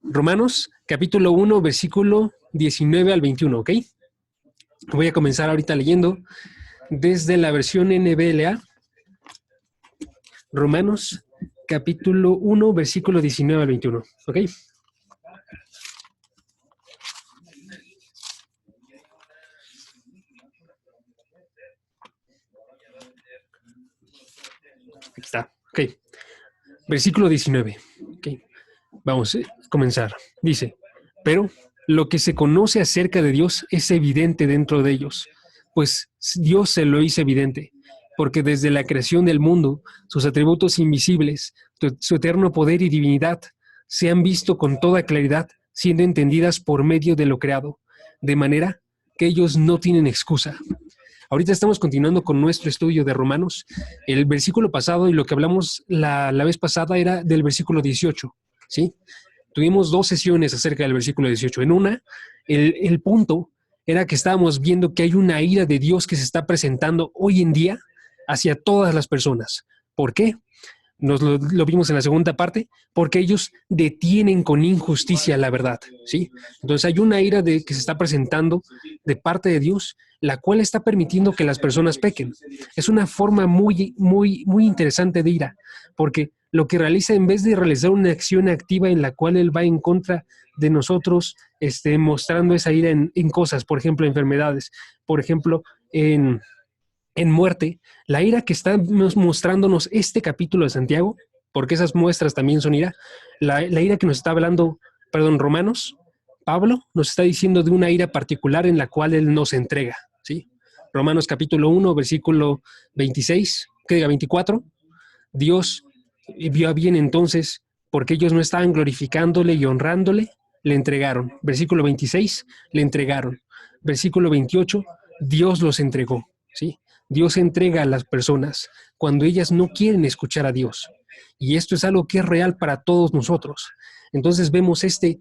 Romanos, capítulo 1, versículo 19 al 21, ¿ok? Voy a comenzar ahorita leyendo desde la versión NBLA. Romanos, capítulo 1, versículo 19 al 21, ¿ok? Aquí está, ok. Versículo 19, ok. Vamos a comenzar. Dice, pero lo que se conoce acerca de Dios es evidente dentro de ellos, pues Dios se lo hizo evidente, porque desde la creación del mundo, sus atributos invisibles, su eterno poder y divinidad, se han visto con toda claridad, siendo entendidas por medio de lo creado, de manera que ellos no tienen excusa. Ahorita estamos continuando con nuestro estudio de Romanos. El versículo pasado y lo que hablamos la vez pasada era del versículo 18, ¿sí? Tuvimos dos sesiones acerca del versículo 18. En una, el punto era que estábamos viendo que hay una ira de Dios que se está presentando hoy en día hacia todas las personas. ¿Por qué? Nos lo vimos en la segunda parte, porque ellos detienen con injusticia la verdad, ¿sí? Entonces hay una ira que se está presentando de parte de Dios, la cual está permitiendo que las personas pequen. Es una forma muy interesante de ira, porque lo que realiza, en vez de realizar una acción activa en la cual Él va en contra de nosotros, mostrando esa ira en cosas, por ejemplo, enfermedades, por ejemplo, en muerte, la ira que está mostrándonos este capítulo de Santiago, porque esas muestras también son ira, la ira que nos está hablando, Romanos, Pablo nos está diciendo de una ira particular en la cual Él nos entrega, ¿sí? Romanos capítulo 1, versículo 26, que diga 24, Dios vio a bien entonces, porque ellos no estaban glorificándole y honrándole, le entregaron. Versículo 26, le entregaron. Versículo 28, Dios los entregó, ¿sí? Dios entrega a las personas cuando ellas no quieren escuchar a Dios. Y esto es algo que es real para todos nosotros. Entonces vemos este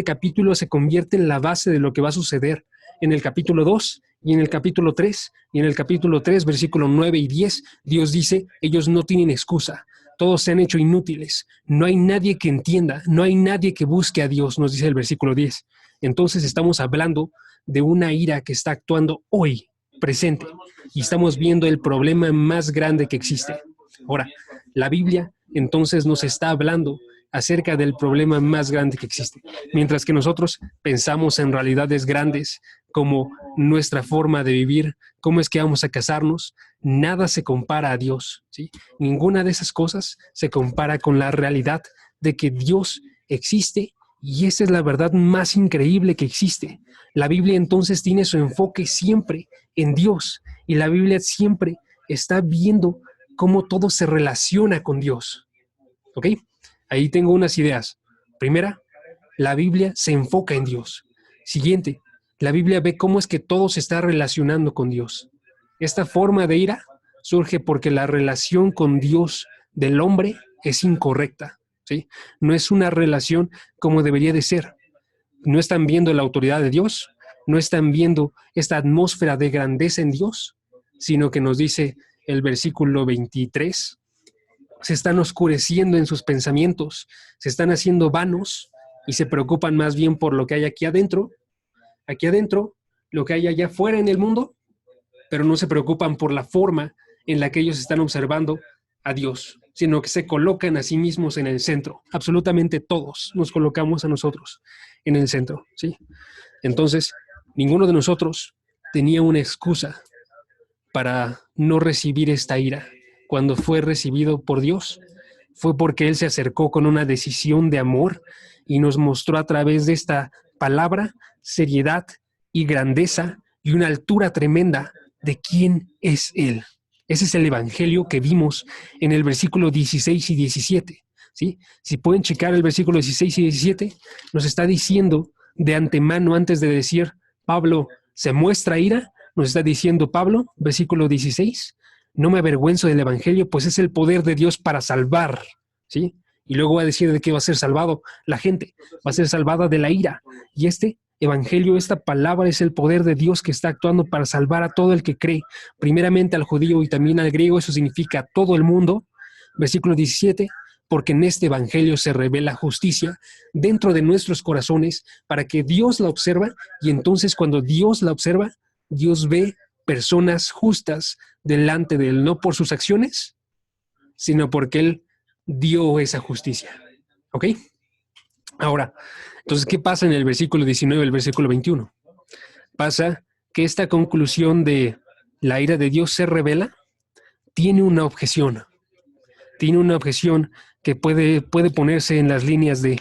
capítulo se convierte en la base de lo que va a suceder en el capítulo 2 y en el capítulo 3. Y en el capítulo 3, versículo 9 y 10, Dios dice, ellos no tienen excusa. Todos se han hecho inútiles. No hay nadie que entienda, no hay nadie que busque a Dios, nos dice el versículo 10. Entonces estamos hablando de una ira que está actuando hoy, presente, y estamos viendo el problema más grande que existe. Ahora, la Biblia entonces nos está hablando acerca del problema más grande que existe, mientras que nosotros pensamos en realidades grandes como nuestra forma de vivir, cómo es que vamos a casarnos, nada se compara a Dios, ¿sí? Ninguna de esas cosas se compara con la realidad de que Dios existe, y esa es la verdad más increíble que existe. La Biblia entonces tiene su enfoque siempre en Dios, y la Biblia siempre está viendo cómo todo se relaciona con Dios. ¿Ok? Ahí tengo unas ideas. Primera, la Biblia se enfoca en Dios. Siguiente, la Biblia ve cómo es que todo se está relacionando con Dios. Esta forma de ira surge porque la relación con Dios del hombre es incorrecta, ¿sí? No es una relación como debería de ser. No están viendo la autoridad de Dios, no están viendo esta atmósfera de grandeza en Dios, sino que nos dice el versículo 23, se están oscureciendo en sus pensamientos, se están haciendo vanos y se preocupan más bien por lo que hay aquí adentro, lo que hay allá afuera en el mundo, pero no se preocupan por la forma en la que ellos están observando a Dios, sino que se colocan a sí mismos en el centro. Absolutamente todos nos colocamos a nosotros en el centro, ¿sí? Entonces, ninguno de nosotros tenía una excusa para no recibir esta ira. Cuando fue recibido por Dios, fue porque Él se acercó con una decisión de amor y nos mostró a través de esta palabra seriedad y grandeza y una altura tremenda de quién es Él. Ese es el evangelio que vimos en el versículo 16 y 17, ¿sí? Si pueden checar el versículo 16 y 17, nos está diciendo de antemano, antes de decir, Pablo se muestra ira, nos está diciendo Pablo, versículo 16, no me avergüenzo del evangelio, pues es el poder de Dios para salvar, ¿sí? Y luego va a decir de qué va a ser salvado la gente, va a ser salvada de la ira. Y este evangelio, esta palabra es el poder de Dios que está actuando para salvar a todo el que cree, primeramente al judío y también al griego, eso significa todo el mundo. Versículo 17, porque en este evangelio se revela justicia dentro de nuestros corazones para que Dios la observa, y entonces cuando Dios la observa, Dios ve personas justas delante de él, no por sus acciones, sino porque él dio esa justicia. ¿Ok? Ahora, entonces, ¿qué pasa en el versículo 19 y el versículo 21? Pasa que esta conclusión de la ira de Dios se revela, tiene una objeción. Tiene una objeción que puede ponerse en las líneas de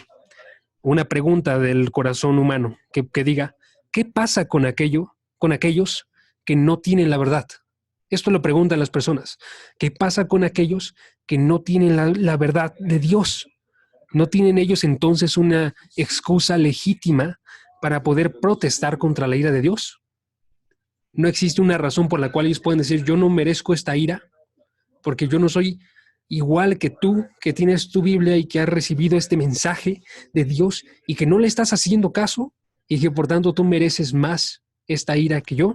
una pregunta del corazón humano, que diga, ¿qué pasa con aquellos que no tienen la verdad? Esto lo preguntan las personas. ¿Qué pasa con aquellos que no tienen la verdad de Dios? ¿No tienen ellos entonces una excusa legítima para poder protestar contra la ira de Dios? ¿No existe una razón por la cual ellos pueden decir, yo no merezco esta ira, porque yo no soy igual que tú, que tienes tu Biblia y que has recibido este mensaje de Dios y que no le estás haciendo caso y que por tanto tú mereces más esta ira que yo?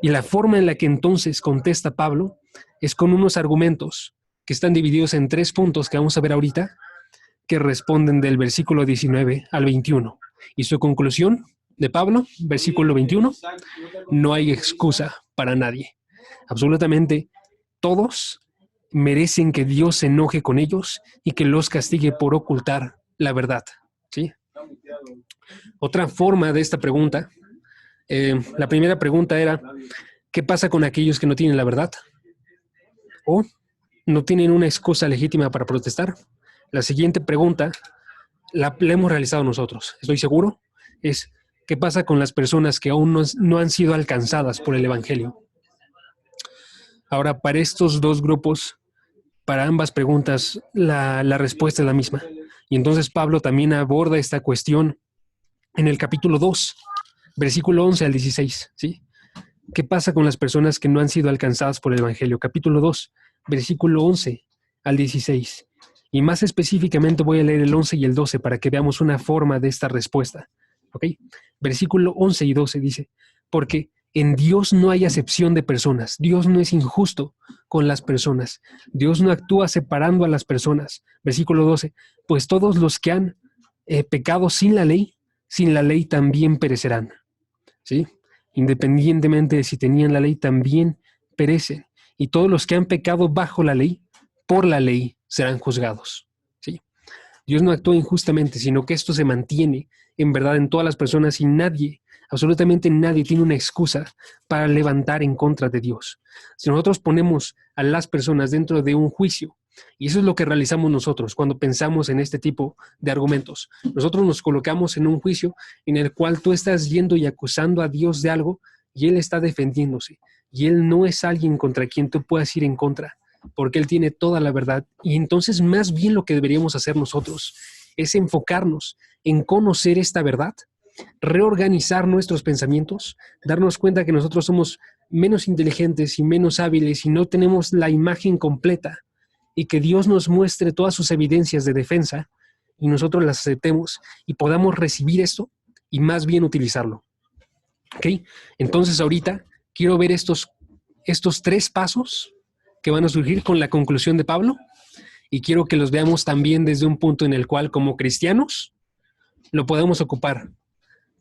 Y la forma en la que entonces contesta Pablo es con unos argumentos que están divididos en 3 puntos que vamos a ver ahorita, que responden del versículo 19 al 21. Y su conclusión de Pablo, versículo 21, no hay excusa para nadie. Absolutamente todos merecen que Dios se enoje con ellos y que los castigue por ocultar la verdad. ¿Sí? Otra forma de esta pregunta, la primera pregunta era, ¿qué pasa con aquellos que no tienen la verdad? ¿O no tienen una excusa legítima para protestar? La siguiente pregunta la hemos realizado nosotros, estoy seguro, es ¿qué pasa con las personas que aún no han sido alcanzadas por el Evangelio? Ahora, para estos dos grupos, para ambas preguntas, la respuesta es la misma. Y entonces Pablo también aborda esta cuestión en el capítulo 2, versículo 11 al 16, ¿sí? ¿Qué pasa con las personas que no han sido alcanzadas por el Evangelio? Capítulo 2, versículo 11 al 16. Y más específicamente voy a leer el 11 y el 12 para que veamos una forma de esta respuesta. ¿Ok? Versículo 11 y 12 dice, porque en Dios no hay acepción de personas. Dios no es injusto con las personas. Dios no actúa separando a las personas. Versículo 12, pues todos los que han pecado sin la ley también perecerán. ¿Sí? Independientemente de si tenían la ley, también perecen. Y todos los que han pecado bajo la ley, por la ley serán juzgados. ¿Sí? Dios no actúa injustamente, sino que esto se mantiene en verdad en todas las personas y nadie, absolutamente nadie, tiene una excusa para levantar en contra de Dios. Si nosotros ponemos a las personas dentro de un juicio, y eso es lo que realizamos nosotros cuando pensamos en este tipo de argumentos, nosotros nos colocamos en un juicio en el cual tú estás yendo y acusando a Dios de algo y Él está defendiéndose, y Él no es alguien contra quien tú puedas ir en contra, porque Él tiene toda la verdad. Y entonces más bien lo que deberíamos hacer nosotros es enfocarnos en conocer esta verdad, reorganizar nuestros pensamientos, darnos cuenta que nosotros somos menos inteligentes y menos hábiles y no tenemos la imagen completa, y que Dios nos muestre todas sus evidencias de defensa y nosotros las aceptemos y podamos recibir esto y más bien utilizarlo. ¿Ok? Entonces ahorita quiero ver estos 3 pasos que van a surgir con la conclusión de Pablo, y quiero que los veamos también desde un punto en el cual como cristianos lo podemos ocupar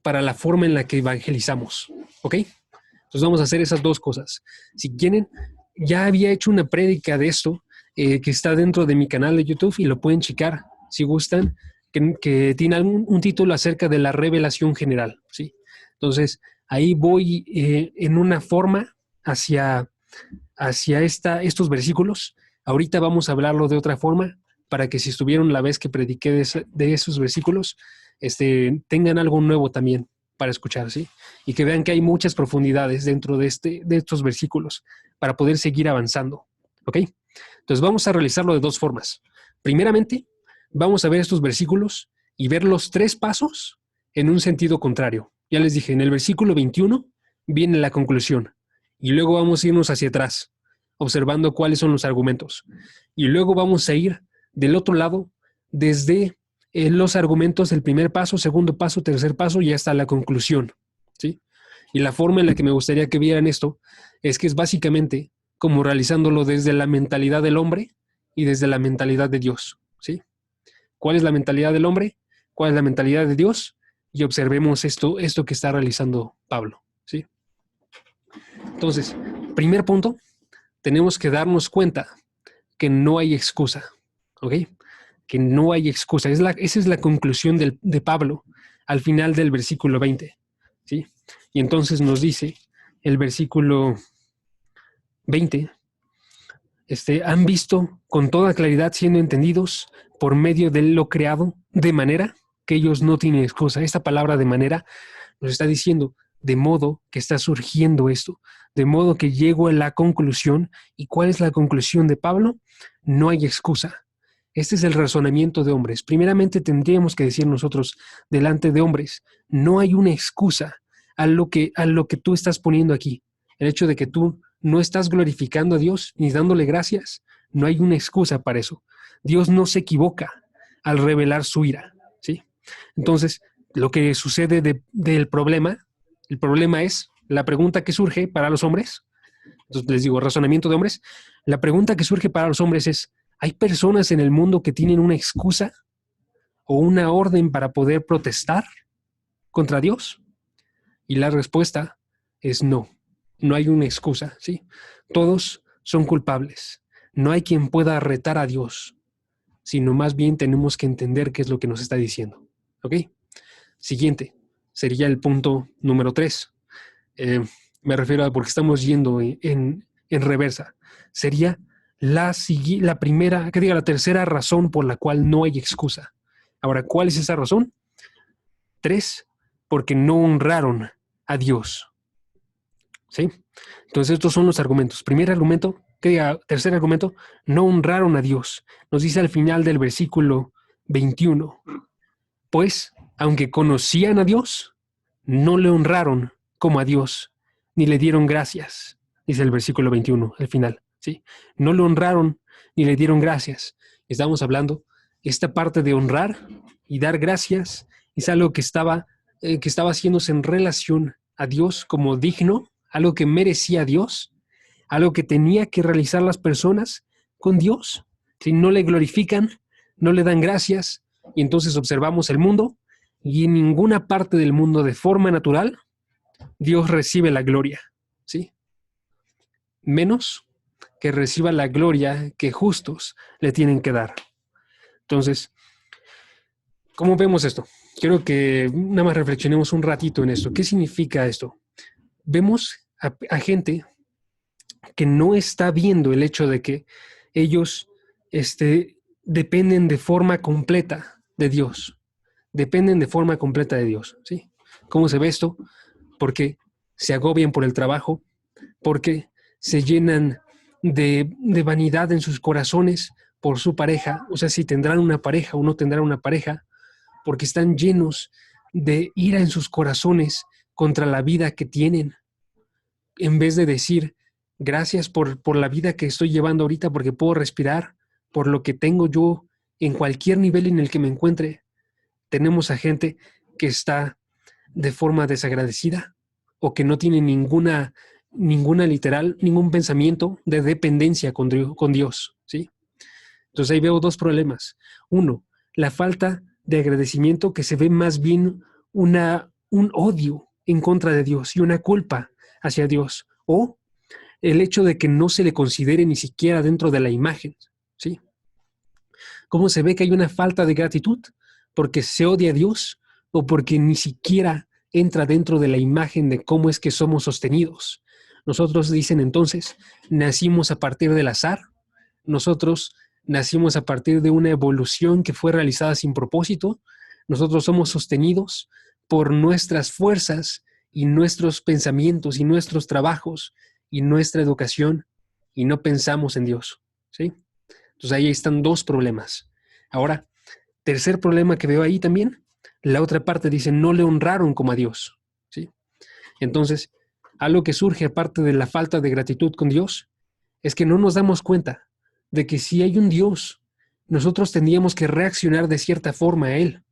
para la forma en la que evangelizamos. ¿Ok? Entonces vamos a hacer esas 2 cosas. Si quieren, ya había hecho una prédica de esto que está dentro de mi canal de YouTube y lo pueden checar si gustan, que tiene un título acerca de la revelación general. ¿Sí? Entonces ahí voy en una forma hacia estos versículos. Ahorita vamos a hablarlo de otra forma para que si estuvieron la vez que prediqué de esos versículos, tengan algo nuevo también para escuchar, ¿sí? Y que vean que hay muchas profundidades dentro de estos versículos para poder seguir avanzando, ¿ok? Entonces vamos a realizarlo de 2 formas. Primeramente, vamos a ver estos versículos y ver los 3 pasos en un sentido contrario. Ya les dije, en el versículo 21 viene la conclusión. Y luego vamos a irnos hacia atrás, observando cuáles son los argumentos. Y luego vamos a ir del otro lado, desde los argumentos del primer paso, segundo paso, tercer paso y hasta la conclusión. ¿Sí? Y la forma en la que me gustaría que vieran esto es que es básicamente como realizándolo desde la mentalidad del hombre y desde la mentalidad de Dios, ¿sí? ¿Cuál es la mentalidad del hombre? ¿Cuál es la mentalidad de Dios? Y observemos esto que está realizando Pablo, ¿sí? Entonces, primer punto, tenemos que darnos cuenta que no hay excusa, ¿ok? Que no hay excusa. Esa es la conclusión de Pablo al final del versículo 20, ¿sí? Y entonces nos dice el versículo 20, han visto con toda claridad siendo entendidos por medio de lo creado, de manera que ellos no tienen excusa. Esta palabra de manera nos está diciendo de modo que está surgiendo esto, de modo que llego a la conclusión. ¿Y cuál es la conclusión de Pablo? No hay excusa. Este es el razonamiento de hombres. Primeramente tendríamos que decir nosotros delante de hombres, no hay una excusa a lo que tú estás poniendo aquí. El hecho de que tú no estás glorificando a Dios ni dándole gracias, no hay una excusa para eso. Dios no se equivoca al revelar su ira, ¿sí? Entonces, lo que sucede del problema, el problema es la pregunta que surge para los hombres. Entonces les digo, razonamiento de hombres. La pregunta que surge para los hombres es, ¿hay personas en el mundo que tienen una excusa o una orden para poder protestar contra Dios? Y la respuesta es no. No hay una excusa, ¿sí? Todos son culpables. No hay quien pueda retar a Dios, sino más bien tenemos que entender qué es lo que nos está diciendo, ¿ok? Siguiente, sería el punto número 3. Me refiero a porque estamos yendo en reversa. Sería la primera, que diga la tercera razón por la cual no hay excusa. Ahora, ¿cuál es esa razón? 3, porque no honraron a Dios. ¿Sí? Entonces, estos son los argumentos. Primer argumento, que diga, tercer argumento, no honraron a Dios. Nos dice al final del versículo 21. Pues, aunque conocían a Dios, no le honraron como a Dios, ni le dieron gracias, dice el versículo 21, al final, ¿sí? No le honraron ni le dieron gracias. Estamos hablando, esta parte de honrar y dar gracias es algo que estaba haciéndose en relación a Dios como digno, algo que merecía a Dios, algo que tenía que realizar las personas con Dios. Si no le glorifican, no le dan gracias, y entonces observamos el mundo, y en ninguna parte del mundo de forma natural Dios recibe la gloria, ¿sí? Menos que reciba la gloria que justos le tienen que dar. Entonces, ¿cómo vemos esto? Quiero que nada más reflexionemos un ratito en esto. ¿Qué significa esto? Vemos a gente que no está viendo el hecho de que ellos dependen de forma completa de Dios. Dependen de forma completa de Dios, ¿sí? ¿Cómo se ve esto? Porque se agobian por el trabajo, porque se llenan de vanidad en sus corazones por su pareja, o sea, si tendrán una pareja o no tendrán una pareja, porque están llenos de ira en sus corazones contra la vida que tienen, en vez de decir, gracias por la vida que estoy llevando ahorita, porque puedo respirar, por lo que tengo yo en cualquier nivel en el que me encuentre. Tenemos a gente que está de forma desagradecida o que no tiene ningún pensamiento de dependencia con Dios, ¿sí? Entonces ahí veo dos problemas. Uno, la falta de agradecimiento, que se ve más bien un odio en contra de Dios y una culpa hacia Dios, o el hecho de que no se le considere ni siquiera dentro de la imagen, ¿sí? ¿Cómo se ve que hay una falta de gratitud? Porque se odia a Dios o porque ni siquiera entra dentro de la imagen de cómo es que somos sostenidos. Nosotros, dicen entonces, nacimos a partir del azar. Nosotros nacimos a partir de una evolución que fue realizada sin propósito. Nosotros somos sostenidos por nuestras fuerzas y nuestros pensamientos y nuestros trabajos y nuestra educación, y no pensamos en Dios, ¿sí? Entonces ahí están dos problemas. Ahora, tercer problema que veo ahí también, la otra parte dice, no le honraron como a Dios, ¿sí? Entonces, algo que surge aparte de la falta de gratitud con Dios, es que no nos damos cuenta de que si hay un Dios, nosotros tendríamos que reaccionar de cierta forma a Él.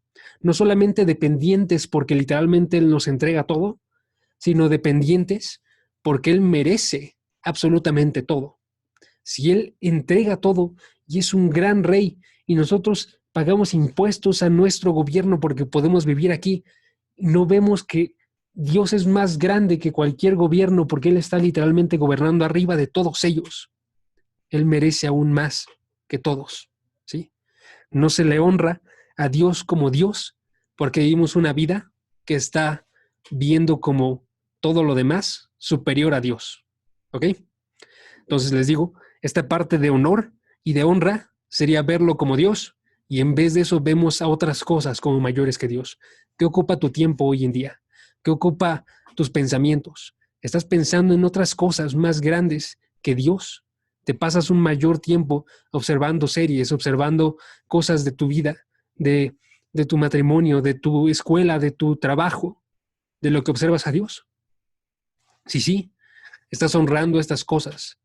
No solamente dependientes porque literalmente Él nos entrega todo, sino dependientes porque Él merece absolutamente todo. Si Él entrega todo y es un gran rey y nosotros pagamos impuestos a nuestro gobierno porque podemos vivir aquí, no vemos que Dios es más grande que cualquier gobierno porque Él está literalmente gobernando arriba de todos ellos. Él merece aún más que todos, ¿sí? No se le honra a Dios como Dios porque vivimos una vida que está viendo como todo lo demás superior a Dios, ¿ok? Entonces les digo, esta parte de honor y de honra sería verlo como Dios y en vez de eso vemos a otras cosas como mayores que Dios. ¿Qué ocupa tu tiempo hoy en día? ¿Qué ocupa tus pensamientos? ¿Estás pensando en otras cosas más grandes que Dios? ¿Te pasas un mayor tiempo observando series, observando cosas de tu vida, de tu matrimonio, de tu escuela, de tu trabajo, de lo que observas a Dios? Sí, estás honrando estas cosas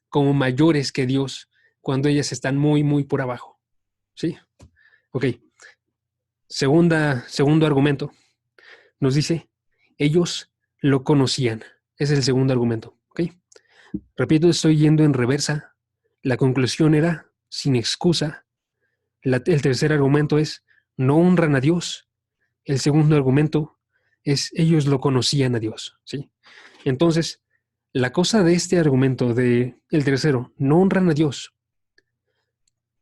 como mayores que Dios cuando ellas están muy, muy por abajo. ¿Sí? Ok. Segundo argumento. Nos dice, ellos lo conocían. Ese es el segundo argumento. ¿Ok? Repito, estoy yendo en reversa. La conclusión era, sin excusa. El tercer argumento es, no honran a Dios. El segundo argumento es, ellos lo conocían a Dios. ¿Sí? Entonces, la cosa de este argumento, de el tercero, no honran a Dios,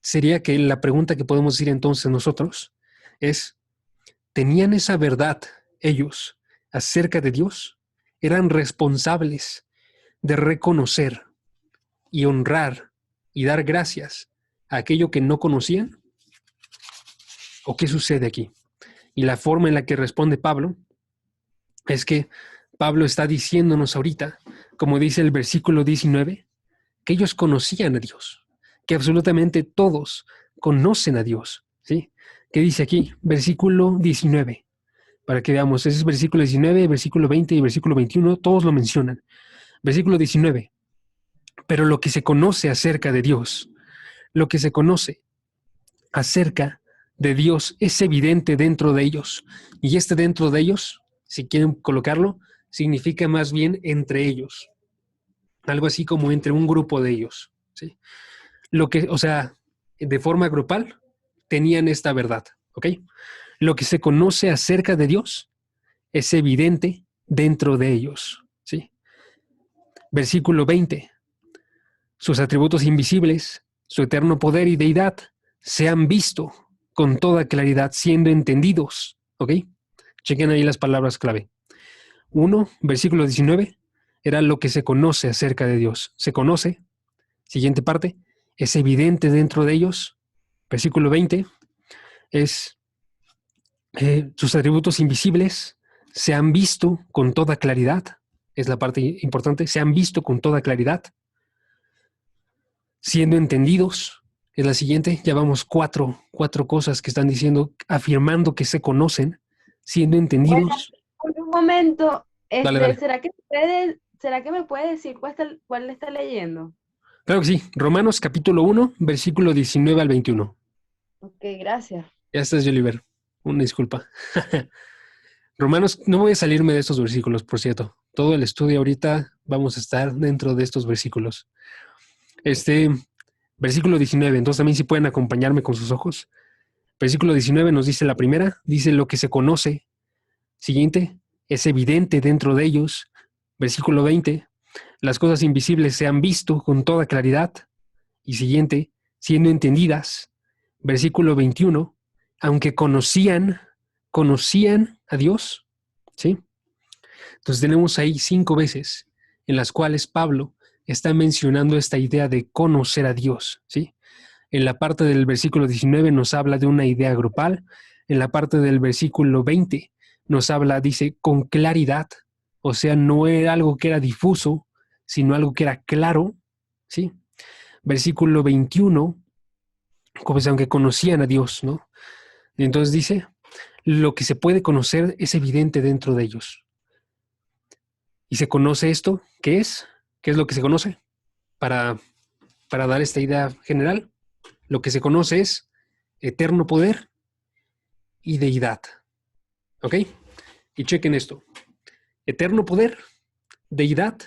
sería que la pregunta que podemos decir entonces nosotros es, ¿tenían esa verdad ellos acerca de Dios? ¿Eran responsables de reconocer y honrar y dar gracias a aquello que no conocían? ¿O qué sucede aquí? Y la forma en la que responde Pablo es que Pablo está diciéndonos ahorita, como dice el versículo 19, que ellos conocían a Dios, que absolutamente todos conocen a Dios, ¿sí? ¿Qué dice aquí? Versículo 19, para que veamos, ese es versículo 19, versículo 20 y versículo 21, todos lo mencionan. Versículo 19, pero lo que se conoce acerca de Dios, lo que se conoce acerca de Dios es evidente dentro de ellos, y este dentro de ellos, si quieren colocarlo, significa más bien entre ellos, algo así como entre un grupo de ellos, ¿sí? O sea, de forma grupal, tenían esta verdad, ¿ok? Lo que se conoce acerca de Dios es evidente dentro de ellos, ¿sí? Versículo 20. Sus atributos invisibles, su eterno poder y deidad, se han visto con toda claridad, siendo entendidos, ¿ok? Chequen ahí las palabras clave. 1, versículo 19, era lo que se conoce acerca de Dios. Se conoce, siguiente parte, es evidente dentro de ellos. Versículo 20, es sus atributos invisibles se han visto con toda claridad. Es la parte importante, se han visto con toda claridad. Siendo entendidos, es la siguiente. Ya vamos cuatro cosas que están diciendo, afirmando que se conocen, siendo entendidos. Por un momento, Dale, dale. ¿será que me puede decir cuál está leyendo? Claro que sí. Romanos capítulo 1, versículo 19 al 21. Ok, gracias. Ya estás, Joliver. Una disculpa. Romanos, no voy a salirme de estos versículos, por cierto. Todo el estudio ahorita vamos a estar dentro de estos versículos. Versículo 19, entonces también si pueden acompañarme con sus ojos. Versículo 19 nos dice la primera, dice lo que se conoce. Siguiente, es evidente dentro de ellos. Versículo 20, las cosas invisibles se han visto con toda claridad. Y siguiente, siendo entendidas. Versículo 21, aunque conocían a Dios, ¿sí? Entonces tenemos ahí 5 veces en las cuales Pablo está mencionando esta idea de conocer a Dios, ¿sí? En la parte del versículo 19 nos habla de una idea grupal, en la parte del versículo 20 nos habla, dice, con claridad, o sea, no era algo que era difuso, sino algo que era claro, ¿sí? Versículo 21, pues aunque conocían a Dios, ¿no? Y entonces dice, lo que se puede conocer es evidente dentro de ellos. ¿Y se conoce esto? ¿Qué es? ¿Qué es lo que se conoce? Para, para dar esta idea general, lo que se conoce es eterno poder y deidad. ¿Ok? Y chequen esto. Eterno poder, deidad.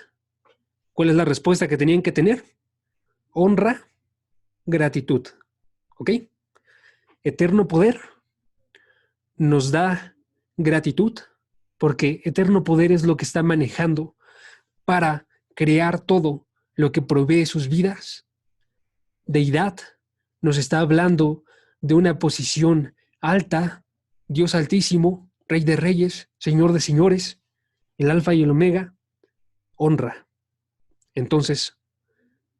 ¿Cuál es la respuesta que tenían que tener? honra, gratitud. ¿Ok? Eterno poder nos da gratitud porque eterno poder es lo que está manejando para crear todo lo que provee sus vidas. Deidad nos está hablando de una posición alta, Dios altísimo, Rey de reyes, Señor de señores, el alfa y el omega. Honra. Entonces,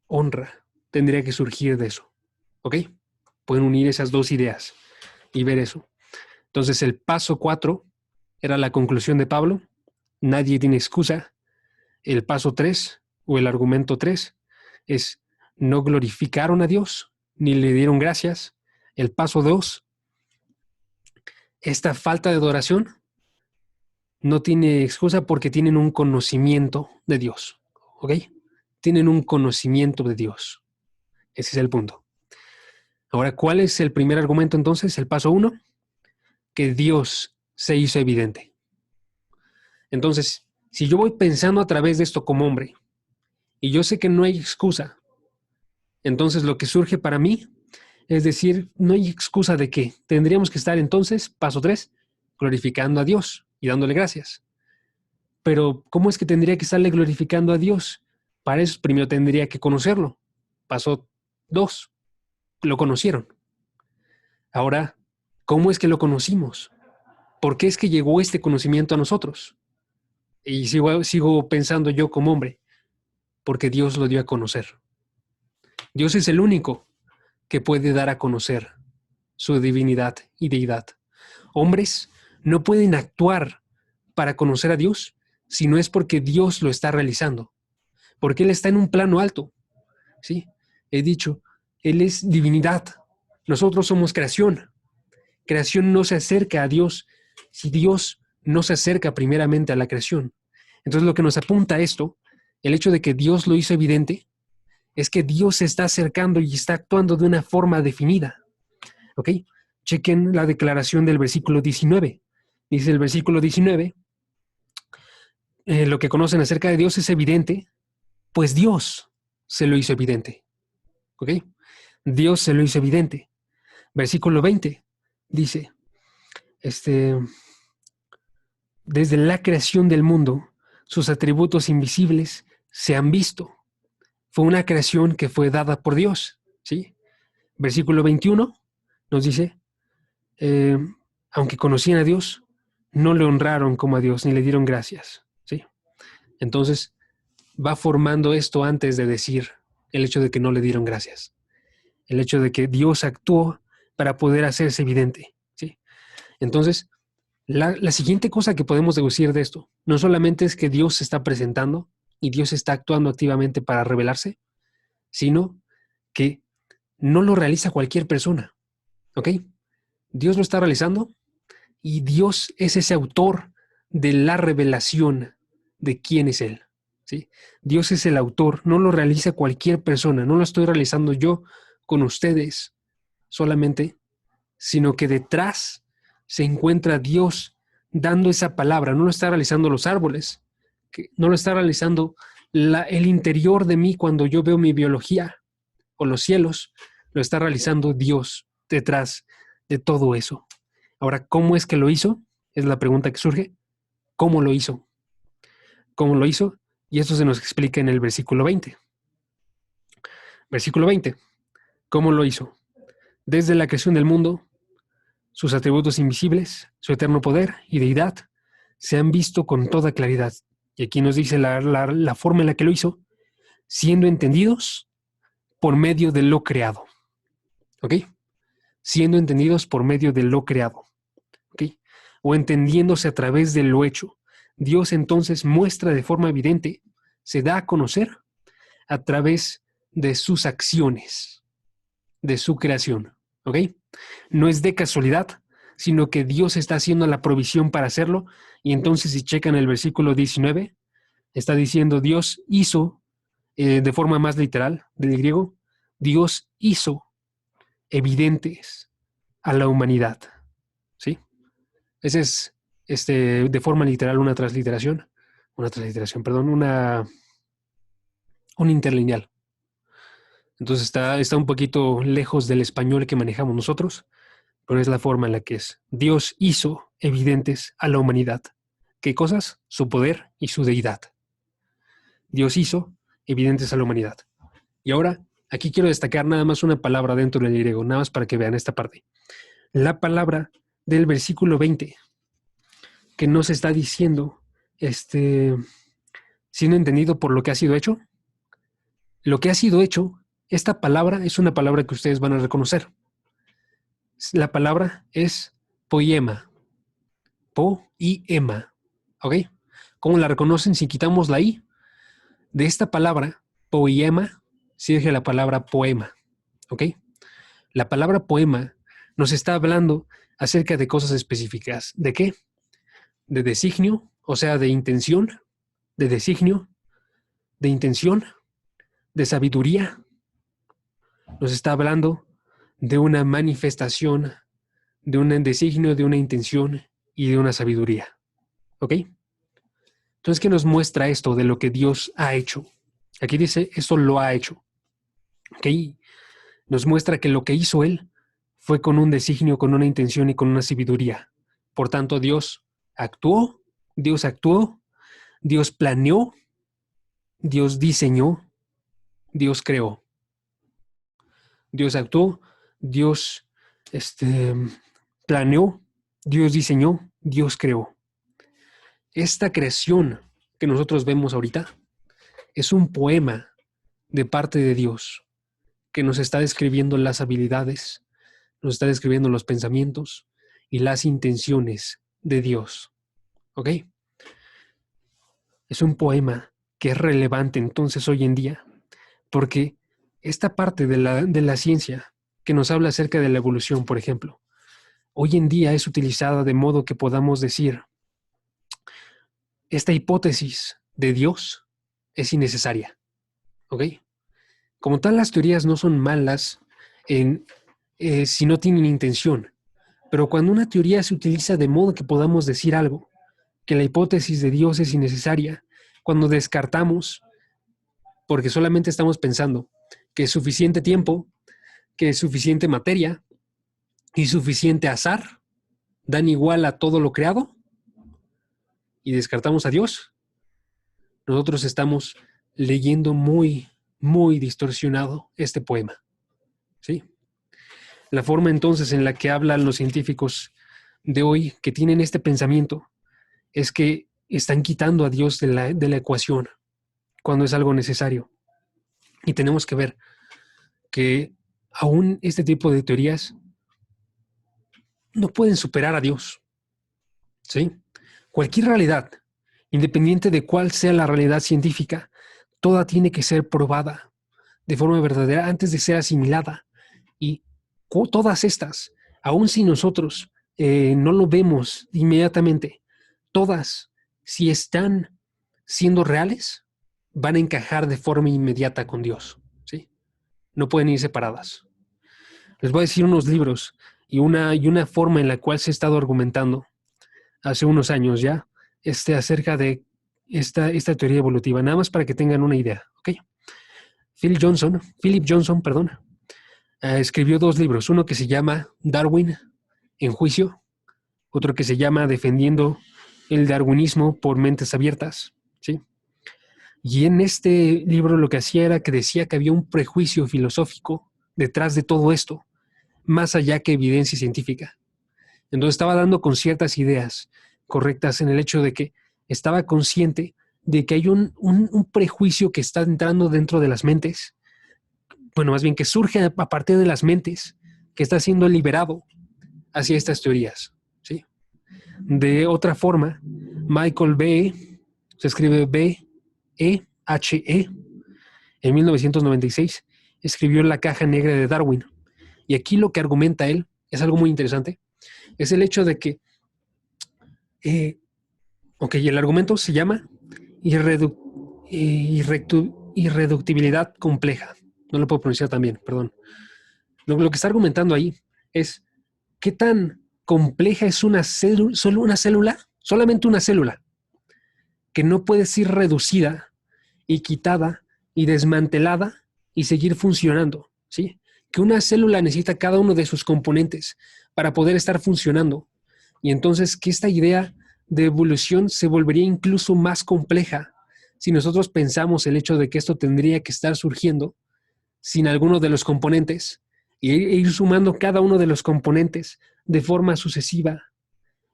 honra tendría que surgir de eso. ¿Ok? Pueden unir esas dos ideas y ver eso. Entonces, el paso 4 era la conclusión de Pablo. Nadie tiene excusa. El paso 3 o el argumento 3 es no glorificaron a Dios ni le dieron gracias. El paso 2, esta falta de adoración no tiene excusa porque tienen un conocimiento de Dios. ¿Ok? Tienen un conocimiento de Dios. Ese es el punto. Ahora, ¿cuál es el primer argumento entonces? El paso 1, que Dios se hizo evidente. Entonces, si yo voy pensando a través de esto como hombre, y yo sé que no hay excusa, entonces lo que surge para mí es decir, no hay excusa de qué. Tendríamos que estar entonces, paso 3, glorificando a Dios y dándole gracias. Pero, ¿cómo es que tendría que estarle glorificando a Dios? Para eso primero tendría que conocerlo. Paso 2, lo conocieron. Ahora, ¿cómo es que lo conocimos? ¿Por qué es que llegó este conocimiento a nosotros? Y sigo pensando yo como hombre, porque Dios lo dio a conocer. Dios es el único que puede dar a conocer su divinidad y deidad. Hombres no pueden actuar para conocer a Dios si no es porque Dios lo está realizando, porque Él está en un plano alto. ¿Sí? He dicho, Él es divinidad. Nosotros somos creación. Creación no se acerca a Dios si Dios no se acerca primeramente a la creación. Entonces lo que nos apunta a esto, el hecho de que Dios lo hizo evidente, es que Dios se está acercando y está actuando de una forma definida. ¿Ok? Chequen la declaración del versículo 19. Dice el versículo 19, lo que conocen acerca de Dios es evidente, pues Dios se lo hizo evidente. ¿Ok? Dios se lo hizo evidente. Versículo 20 dice, desde la creación del mundo, sus atributos invisibles se han visto. Fue una creación que fue dada por Dios. ¿Sí? Versículo 21 nos dice, eh, aunque conocían a Dios, no le honraron como a Dios, ni le dieron gracias. ¿Sí? Entonces, va formando esto antes de decir el hecho de que no le dieron gracias. El hecho de que Dios actuó para poder hacerse evidente. ¿Sí? Entonces, la siguiente cosa que podemos deducir de esto, no solamente es que Dios se está presentando y Dios está actuando activamente para revelarse, sino que no lo realiza cualquier persona. ¿Ok? Dios lo está realizando y Dios es ese autor de la revelación de quién es Él. ¿Sí? Dios es el autor, no lo realiza cualquier persona, no lo estoy realizando yo con ustedes solamente, sino que detrás se encuentra Dios dando esa palabra, no lo está realizando los árboles, no lo está realizando el interior de mí cuando yo veo mi biología o los cielos, lo está realizando Dios detrás de todo eso. Ahora, ¿cómo es que lo hizo? Es la pregunta que surge. ¿Cómo lo hizo? ¿Cómo lo hizo? Y esto se nos explica en el versículo 20. Versículo 20. ¿Cómo lo hizo? Desde la creación del mundo, sus atributos invisibles, su eterno poder y deidad se han visto con toda claridad. Y aquí nos dice la forma en la que lo hizo, siendo entendidos por medio de lo creado. ¿Ok? Siendo entendidos por medio de lo creado. ¿Ok? O entendiéndose a través de lo hecho. Dios entonces muestra de forma evidente, se da a conocer a través de sus acciones, de su creación. ¿Ok? No es de casualidad, sino que Dios está haciendo la provisión para hacerlo. Y entonces, si checan el versículo 19, está diciendo Dios hizo, de forma más literal del griego, Dios hizo evidentes a la humanidad. ¿Sí? Ese es, de forma literal, una transliteración, perdón, un interlineal. Entonces está un poquito lejos del español que manejamos nosotros, pero es la forma en la que es. Dios hizo evidentes a la humanidad. ¿Qué cosas? Su poder y su deidad. Dios hizo evidentes a la humanidad. Y ahora, aquí quiero destacar nada más una palabra dentro del griego, nada más para que vean esta parte. La palabra del versículo 20, que nos está diciendo, siendo entendido por lo que ha sido hecho. Lo que ha sido hecho, esta palabra es una palabra que ustedes van a reconocer. La palabra es poiema. Poiema. ¿Ok? ¿Cómo la reconocen? Si quitamos la i, de esta palabra, poiema, surge la palabra poema. ¿Ok? La palabra poema nos está hablando acerca de cosas específicas. ¿De qué? De designio, o sea, de intención, de designio, de intención, de sabiduría. Nos está hablando de una manifestación, de un designio, de una intención y de una sabiduría. ¿Ok? Entonces, ¿qué nos muestra esto de lo que Dios ha hecho? Aquí dice, esto lo ha hecho. ¿Ok? Nos muestra que lo que hizo Él fue con un designio, con una intención y con una sabiduría. Por tanto, Dios actuó, Dios planeó, Dios diseñó, Dios creó. Dios actuó, Dios planeó, Dios diseñó, Dios creó. Esta creación que nosotros vemos ahorita es un poema de parte de Dios que nos está describiendo las habilidades, nos está describiendo los pensamientos y las intenciones de Dios. ¿Ok? Es un poema que es relevante entonces hoy en día porque esta parte de la ciencia que nos habla acerca de la evolución, por ejemplo, hoy en día es utilizada de modo que podamos decir, esta hipótesis de Dios es innecesaria. ¿Ok? Como tal, las teorías no son malas si no tienen intención, pero cuando una teoría se utiliza de modo que podamos decir algo, que la hipótesis de Dios es innecesaria, cuando descartamos, porque solamente estamos pensando que es suficiente tiempo, que es suficiente materia y suficiente azar, dan igual a todo lo creado, y descartamos a Dios, nosotros estamos leyendo muy, muy distorsionado este poema. ¿Sí? La forma entonces en la que hablan los científicos de hoy que tienen este pensamiento es que están quitando a Dios de la ecuación cuando es algo necesario. Y tenemos que ver que aún este tipo de teorías no pueden superar a Dios. ¿Sí? Cualquier realidad, independiente de cuál sea la realidad científica, toda tiene que ser probada de forma verdadera antes de ser asimilada. Y todas estas, aun si nosotros no lo vemos inmediatamente, todas, si están siendo reales, van a encajar de forma inmediata con Dios. ¿Sí? No pueden ir separadas. Les voy a decir unos libros y una forma en la cual se ha estado argumentando hace unos años ya acerca de esta teoría evolutiva, nada más para que tengan una idea. ¿Okay? Philip Johnson, escribió 2 libros, uno que se llama Darwin en juicio, otro que se llama Defendiendo el darwinismo por mentes abiertas, ¿sí? Y en este libro lo que hacía era que decía que había un prejuicio filosófico detrás de todo esto, más allá que evidencia científica. Entonces estaba dando con ciertas ideas correctas en el hecho de que estaba consciente de que hay un prejuicio que está entrando dentro de las mentes, bueno, más bien que surge a partir de las mentes, que está siendo liberado hacia estas teorías. ¿Sí? De otra forma, Michael Behe, se escribe B-E-H-E, en 1996, escribió La caja negra de Darwin. Y aquí lo que argumenta él es algo muy interesante, es el hecho de que, el argumento se llama irreductibilidad compleja. No lo puedo pronunciar tan bien, perdón. Lo que está argumentando ahí es qué tan compleja es solo una célula, solamente una célula, que no puede ser reducida y quitada y desmantelada y seguir funcionando, ¿sí? Que una célula necesita cada uno de sus componentes para poder estar funcionando. Y entonces que esta idea de evolución se volvería incluso más compleja si nosotros pensamos el hecho de que esto tendría que estar surgiendo sin alguno de los componentes e ir sumando cada uno de los componentes de forma sucesiva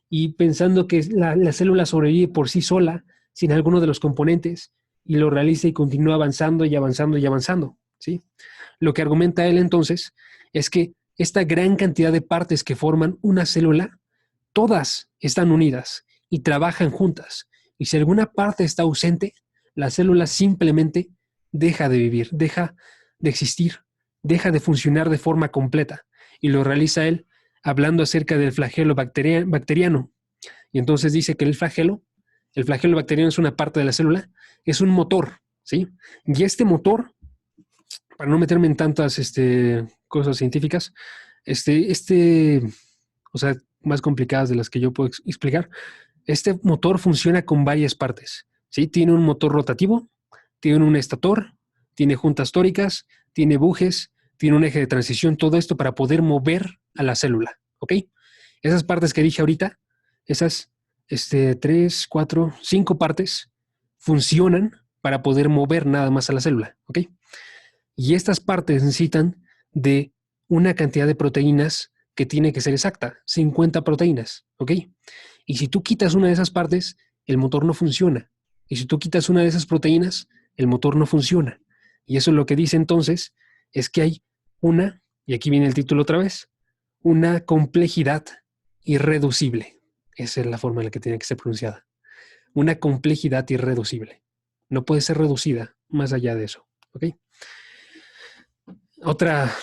y pensando que la célula sobrevive por sí sola sin alguno de los componentes y lo realiza y continúa avanzando y avanzando y avanzando, ¿sí? Lo que argumenta él entonces es que esta gran cantidad de partes que forman una célula, todas están unidas y trabajan juntas. Y si alguna parte está ausente, la célula simplemente deja de vivir, deja de existir, deja de funcionar de forma completa. Y lo realiza él hablando acerca del flagelo bacteriano. Y entonces dice que el flagelo bacteriano es una parte de la célula, es un motor, ¿sí? Y este motor, para no meterme en tantas cosas científicas, o sea, más complicadas de las que yo puedo explicar, este motor funciona con varias partes, ¿sí? Tiene un motor rotativo, tiene un estator, tiene juntas tóricas, tiene bujes, tiene un eje de transición, todo esto para poder mover a la célula, ¿ok? Esas partes que dije ahorita, esas 3, 4, 5 partes funcionan para poder mover nada más a la célula, ¿ok? Y estas partes necesitan de una cantidad de proteínas que tiene que ser exacta, 50 proteínas, ¿ok? Y si tú quitas una de esas partes, el motor no funciona. Y si tú quitas una de esas proteínas, el motor no funciona. Y eso es lo que dice entonces, es que hay una, y aquí viene el título otra vez, una complejidad irreducible. Esa es la forma en la que tiene que ser pronunciada. Una complejidad irreducible. No puede ser reducida más allá de eso, ¿ok? Otra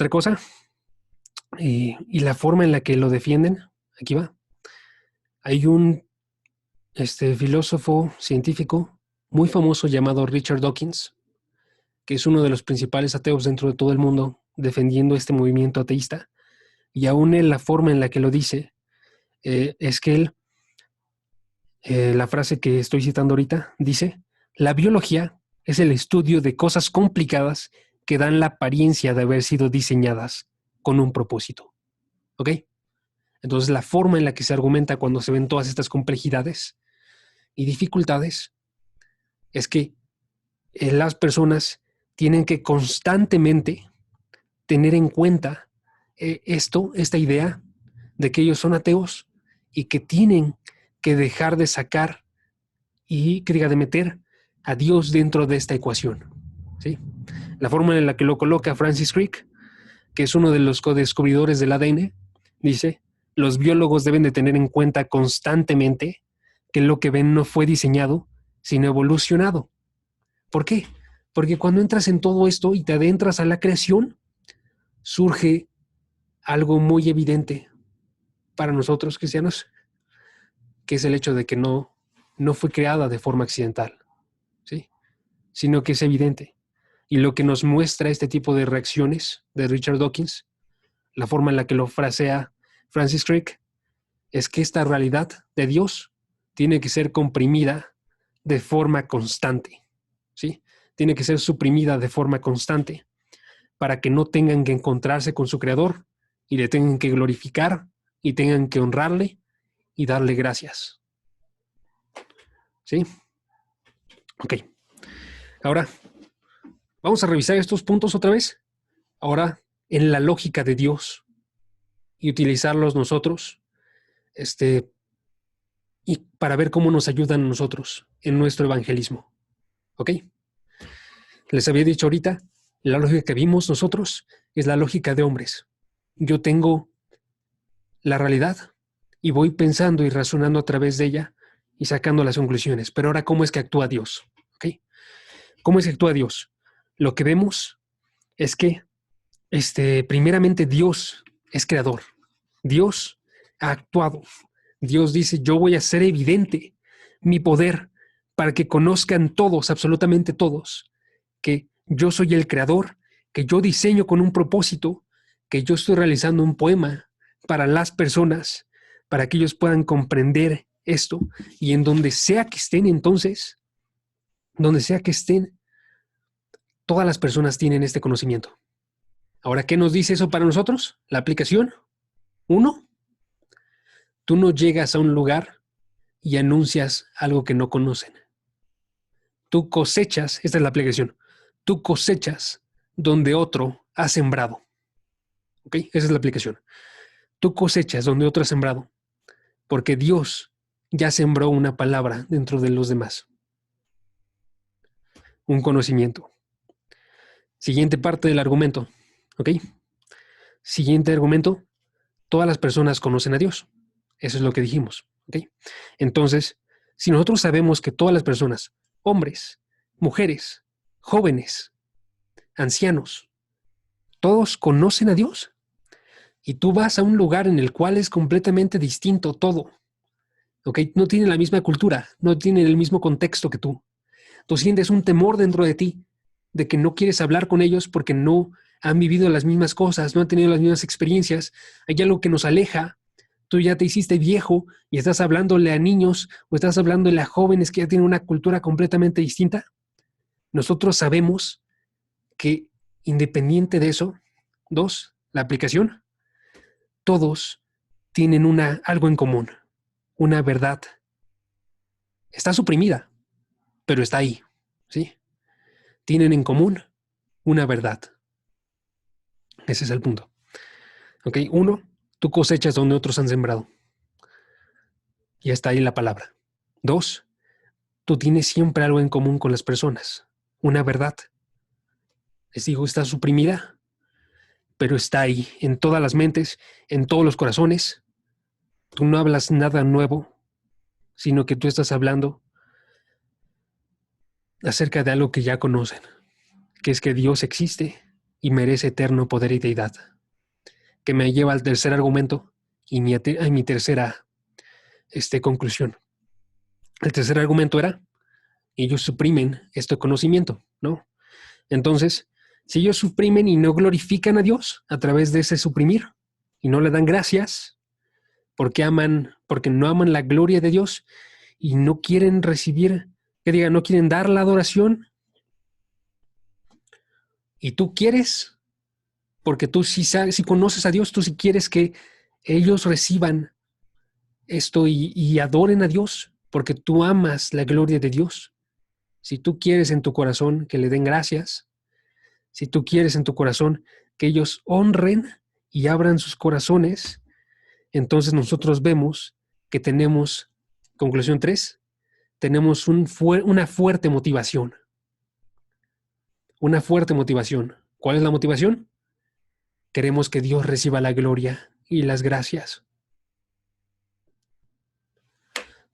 cosa, y la forma en la que lo defienden, aquí va. Hay un filósofo científico muy famoso llamado Richard Dawkins, que es uno de los principales ateos dentro de todo el mundo, defendiendo este movimiento ateísta. Y aún en la forma en la que lo dice, es que él, la frase que estoy citando ahorita, dice, la biología es el estudio de cosas complicadas que dan la apariencia de haber sido diseñadas con un propósito. ¿Ok? Entonces, la forma en la que se argumenta cuando se ven todas estas complejidades y dificultades es que las personas tienen que constantemente tener en cuenta esta idea de que ellos son ateos y que tienen que dejar de sacar y que diga de meter a Dios dentro de esta ecuación, ¿sí? La forma en la que lo coloca Francis Crick, que es uno de los codescubridores del ADN, dice, los biólogos deben de tener en cuenta constantemente que lo que ven no fue diseñado, sino evolucionado. ¿Por qué? Porque cuando entras en todo esto y te adentras a la creación, surge algo muy evidente para nosotros cristianos, que es el hecho de que no fue creada de forma accidental, ¿sí? Sino que es evidente. Y lo que nos muestra este tipo de reacciones de Richard Dawkins, la forma en la que lo frasea Francis Crick, es que esta realidad de Dios tiene que ser comprimida de forma constante, ¿sí? Tiene que ser suprimida de forma constante para que no tengan que encontrarse con su Creador y le tengan que glorificar y tengan que honrarle y darle gracias. ¿Sí? Ok. Ahora, vamos a revisar estos puntos otra vez. Ahora, en la lógica de Dios y utilizarlos nosotros, y para ver cómo nos ayudan a nosotros en nuestro evangelismo. ¿Ok? Les había dicho ahorita, la lógica que vimos nosotros es la lógica de hombres. Yo tengo la realidad y voy pensando y razonando a través de ella y sacando las conclusiones. Pero ahora, ¿cómo es que actúa Dios? ¿Ok? ¿Cómo es que actúa Dios? Lo que vemos es que, primeramente, Dios es creador. Dios ha actuado. Dios dice, yo voy a hacer evidente mi poder para que conozcan todos, absolutamente todos, que yo soy el creador, que yo diseño con un propósito, que yo estoy realizando un poema para las personas, para que ellos puedan comprender esto, y en donde sea que estén entonces, donde sea que estén, Todas las personas tienen este conocimiento. Ahora, ¿qué nos dice eso para nosotros? La aplicación. 1, tú no llegas a un lugar y anuncias algo que no conocen. Tú cosechas, esta es la aplicación, tú cosechas donde otro ha sembrado. ¿Ok? Esa es la aplicación. Tú cosechas donde otro ha sembrado, porque Dios ya sembró una palabra dentro de los demás. Un conocimiento. Siguiente parte del argumento. ¿Ok? Siguiente argumento. Todas las personas conocen a Dios. Eso es lo que dijimos. ¿Ok? Entonces, si nosotros sabemos que todas las personas, hombres, mujeres, jóvenes, ancianos, todos conocen a Dios, y tú vas a un lugar en el cual es completamente distinto todo, ¿ok? No tienen la misma cultura, no tienen el mismo contexto que tú. Tú sientes un temor dentro de ti de que no quieres hablar con ellos porque no han vivido las mismas cosas, no han tenido las mismas experiencias. Hay algo que nos aleja. Tú ya te hiciste viejo y estás hablándole a niños o estás hablándole a jóvenes que ya tienen una cultura completamente distinta. Nosotros sabemos que independiente de eso, 2, la aplicación, todos tienen algo en común, una verdad. Está suprimida, pero está ahí, ¿sí? Tienen en común una verdad. Ese es el punto. ¿Ok? 1, tú cosechas donde otros han sembrado. Y está ahí la palabra. 2, tú tienes siempre algo en común con las personas, una verdad. Les digo, está suprimida, pero está ahí, en todas las mentes, en todos los corazones. Tú no hablas nada nuevo, sino que tú estás hablando acerca de algo que ya conocen, que es que Dios existe y merece eterno poder y deidad. Que me lleva al tercer argumento y a mi tercera conclusión. El tercer argumento era, ellos suprimen este conocimiento, ¿no? Entonces, si ellos suprimen y no glorifican a Dios a través de ese suprimir y no le dan gracias porque no aman la gloria de Dios y no quieren recibir, no quieren dar la adoración, y tú quieres, porque tú sí sabes, si conoces a Dios, tú sí quieres que ellos reciban esto y adoren a Dios, porque tú amas la gloria de Dios. Si tú quieres en tu corazón que le den gracias, si tú quieres en tu corazón que ellos honren y abran sus corazones, entonces nosotros vemos que tenemos, conclusión 3, tenemos una fuerte motivación. Una fuerte motivación. ¿Cuál es la motivación? Queremos que Dios reciba la gloria y las gracias.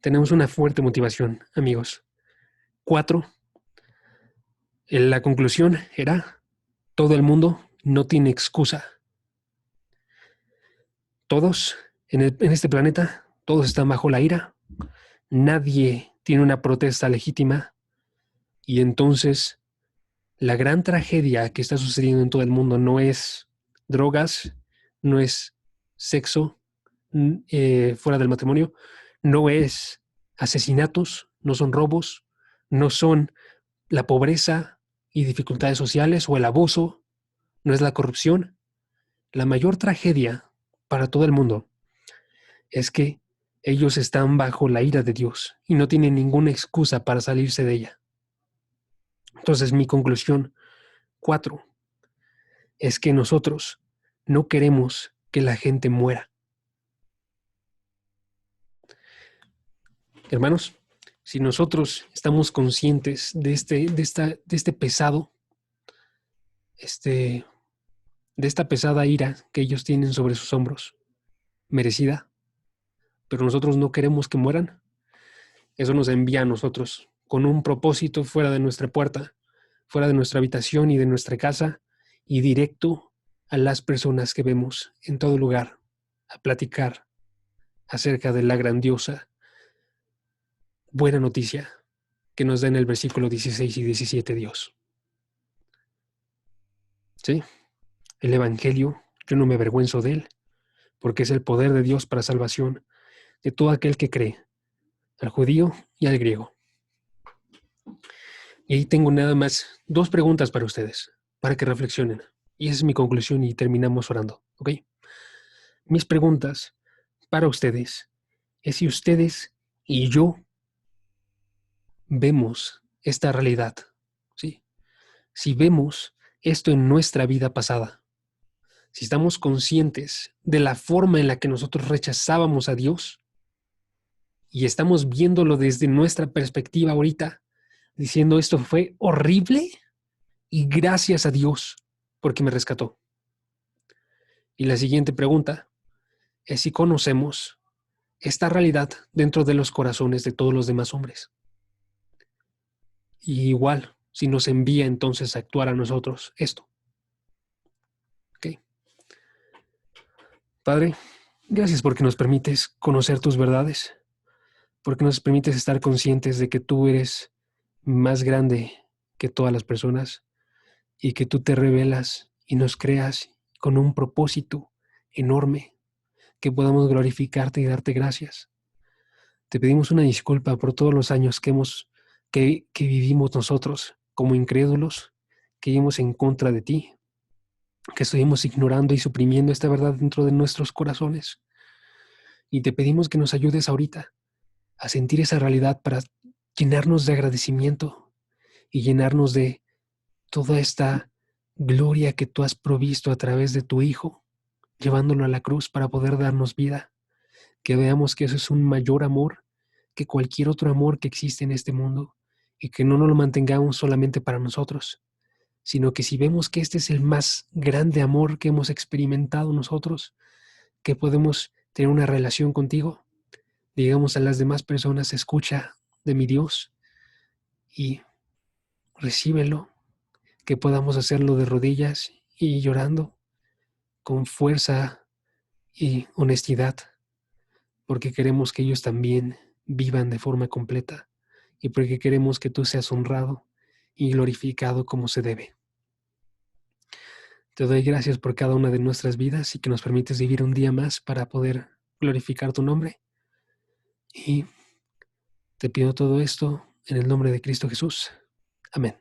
Tenemos una fuerte motivación, amigos. 4, la conclusión era, todo el mundo no tiene excusa. Todos en este planeta, todos están bajo la ira. Nadie tiene una protesta legítima. Y entonces, la gran tragedia que está sucediendo en todo el mundo no es drogas, no es sexo fuera del matrimonio, no es asesinatos, no son robos, no son la pobreza y dificultades sociales o el abuso, no es la corrupción. La mayor tragedia para todo el mundo es que ellos están bajo la ira de Dios y no tienen ninguna excusa para salirse de ella. Entonces, mi conclusión 4 es que nosotros no queremos que la gente muera. Hermanos, si nosotros estamos conscientes de este pesado, de esta pesada ira que ellos tienen sobre sus hombros, merecida, pero nosotros no queremos que mueran, eso nos envía a nosotros con un propósito fuera de nuestra puerta, fuera de nuestra habitación y de nuestra casa, y directo a las personas que vemos en todo lugar, a platicar acerca de la grandiosa buena noticia que nos da en el versículo 16 y 17 Dios. ¿Sí? El Evangelio, yo no me avergüenzo de él, porque es el poder de Dios para salvación de todo aquel que cree, al judío y al griego. Y ahí tengo nada más 2 preguntas para ustedes, para que reflexionen. Y esa es mi conclusión y terminamos orando, ¿ok? Mis preguntas para ustedes es si ustedes y yo vemos esta realidad, ¿sí? Si vemos esto en nuestra vida pasada, si estamos conscientes de la forma en la que nosotros rechazábamos a Dios y estamos viéndolo desde nuestra perspectiva ahorita, diciendo esto fue horrible y gracias a Dios porque me rescató. Y la siguiente pregunta es si conocemos esta realidad dentro de los corazones de todos los demás hombres. Y igual, si nos envía entonces a actuar a nosotros esto. ¿Ok? Padre, gracias porque nos permites conocer tus verdades, porque nos permites estar conscientes de que tú eres más grande que todas las personas y que tú te revelas y nos creas con un propósito enorme, que podamos glorificarte y darte gracias. Te pedimos una disculpa por todos los años que vivimos nosotros como incrédulos, que vivimos en contra de ti, que estuvimos ignorando y suprimiendo esta verdad dentro de nuestros corazones. Y te pedimos que nos ayudes ahorita a sentir esa realidad para llenarnos de agradecimiento y llenarnos de toda esta gloria que tú has provisto a través de tu Hijo, llevándolo a la cruz para poder darnos vida. Que veamos que eso es un mayor amor que cualquier otro amor que existe en este mundo y que no nos lo mantengamos solamente para nosotros, sino que si vemos que este es el más grande amor que hemos experimentado nosotros, que podemos tener una relación contigo, digamos a las demás personas, escucha de mi Dios y recíbelo, que podamos hacerlo de rodillas y llorando con fuerza y honestidad, porque queremos que ellos también vivan de forma completa y porque queremos que tú seas honrado y glorificado como se debe. Te doy gracias por cada una de nuestras vidas y que nos permites vivir un día más para poder glorificar tu nombre. Y te pido todo esto en el nombre de Cristo Jesús. Amén.